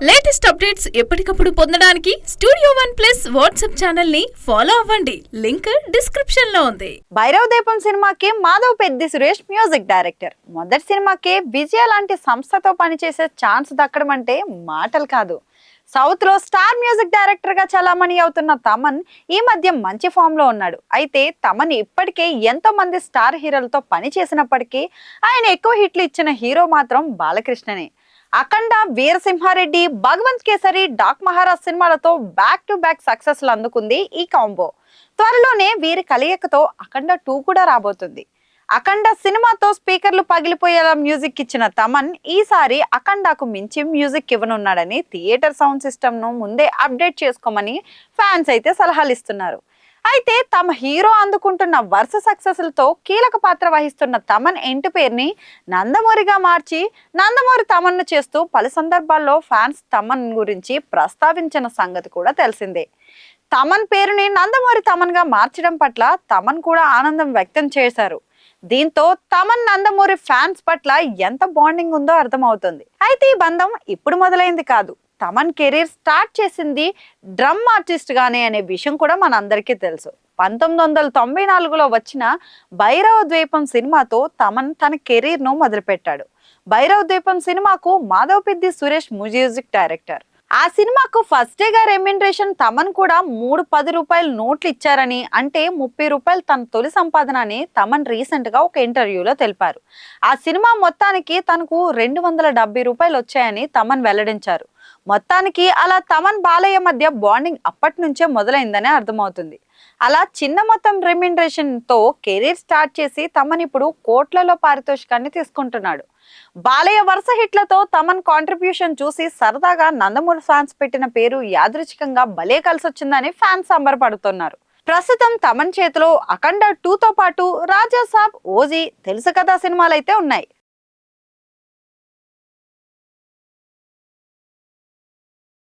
Latest updates ఎప్పటికప్పుడు పొందడానికి studio one plus WhatsApp channel ని ఫాలో అవ్వండి. లింక్ డిస్క్రిప్షన్ లో ఉంది. భైరవ దీపం సినిమాకి మాధవ్ పెద్ది సురేష్ మ్యూజిక్ డైరెక్టర్. మొదటి సినిమాకి విజయ లాంటి సంస్థతో పనిచేసే ఛాన్స్ దక్కడం అంటే మాటలు కాదు. సౌత్ లో స్టార్ మ్యూజిక్ డైరెక్టర్ గా చలామణి అవుతున్న తమన్ ఈ మధ్య మంచి ఫామ్ లో ఉన్నాడు. అయితే తమన్ ఇప్పటికే ఎంతో మంది స్టార్ హీరోలతో పని చేసినప్పటికీ ఆయన ఎక్కువ హిట్లు ఇచ్చిన హీరో మాత్రం బాలకృష్ణనే. అఖండ, వీరసింహారెడ్డి, భగవంత్ కేసరి, డాక్ మహారాజ్ సినిమాలతో బ్యాక్ టు బ్యాక్ సక్సెస్ అందుకుంది ఈ కాంబో. త్వరలోనే వీరి కలయికతో అఖండ 2 కూడా రాబోతుంది. అఖండ సినిమాతో స్పీకర్లు పగిలిపోయేలా మ్యూజిక్ ఇచ్చిన తమన్ ఈసారి అఖండకు మించి మ్యూజిక్ ఇవ్వనున్నాడని థియేటర్ సౌండ్ సిస్టమ్ ను ముందే అప్డేట్ చేసుకోమని ఫ్యాన్స్ అయితే సలహాలు ఇస్తున్నారు. అయితే తమ హీరో అందుకుంటున్న వరుస సక్సెస్లతో కీలక పాత్ర వహిస్తున్న తమన్ ఇంటి పేరుని నందమూరిగా మార్చి నందమూరి తమన్ను చేస్తూ పలు సందర్భాల్లో ఫ్యాన్స్ తమన్ గురించి ప్రస్తావించిన సంగతి కూడా తెలిసిందే. తమన్ పేరుని నందమూరి తమన్ గా మార్చడం పట్ల తమన్ కూడా ఆనందం వ్యక్తం చేశారు. దీంతో తమన్ నందమూరి ఫ్యాన్స్ పట్ల ఎంత బాండింగ్ ఉందో అర్థమవుతుంది. అయితే ఈ బంధం ఇప్పుడు మొదలైంది కాదు. తమన్ కెరీర్ స్టార్ట్ చేసింది డ్రమ్ ఆర్టిస్ట్ గానే అనే విషయం కూడా మనందరికీ తెలుసు. 1994లో వచ్చిన భైరవ ద్వీపం సినిమాతో తమన్ తన కెరీర్ ను మొదలుపెట్టాడు. భైరవ ద్వీపం సినిమాకు మాధవ్ పెద్ది సురేష్ మ్యూజిక్ డైరెక్టర్. ఆ సినిమాకు ఫస్ట్ డే గా రెమ్యునరేషన్ తమన్ కూడా 3 రూపాయల నోట్లు ఇచ్చారని, అంటే 30 రూపాయలు తన తొలి సంపాదన అని తమన్ రీసెంట్ గా ఒక ఇంటర్వ్యూలో తెలిపారు. ఆ సినిమా మొత్తానికి తనకు 270 రూపాయలు వచ్చాయని తమన్ వెల్లడించారు. మొత్తానికి అలా తమన్ బాలయ్య మధ్య బాండింగ్ అప్పటి నుంచే మొదలైందని అర్థమవుతుంది. అలా చిన్న మొత్తం రెమ్యునరేషన్ తో కెరీర్ స్టార్ట్ చేసి తమన్ ఇప్పుడు కోట్లలో పారితోషికాన్ని తీసుకుంటున్నాడు. బాలయ్య వరుస హిట్లతో తమన్ కాంట్రిబ్యూషన్ చూసి సరదాగా నందమూరి ఫ్యాన్స్ పెట్టిన పేరు యాదృచ్ఛికంగా భలే కలిసొచ్చిందని ఫ్యాన్స్ సంబరపడుతున్నారు. ప్రస్తుతం తమన్ చేతిలో అఖండ 2తో పాటు రాజా సాబ్, ఓజీ, తెలుసు కదా సినిమాలైతే ఉన్నాయి.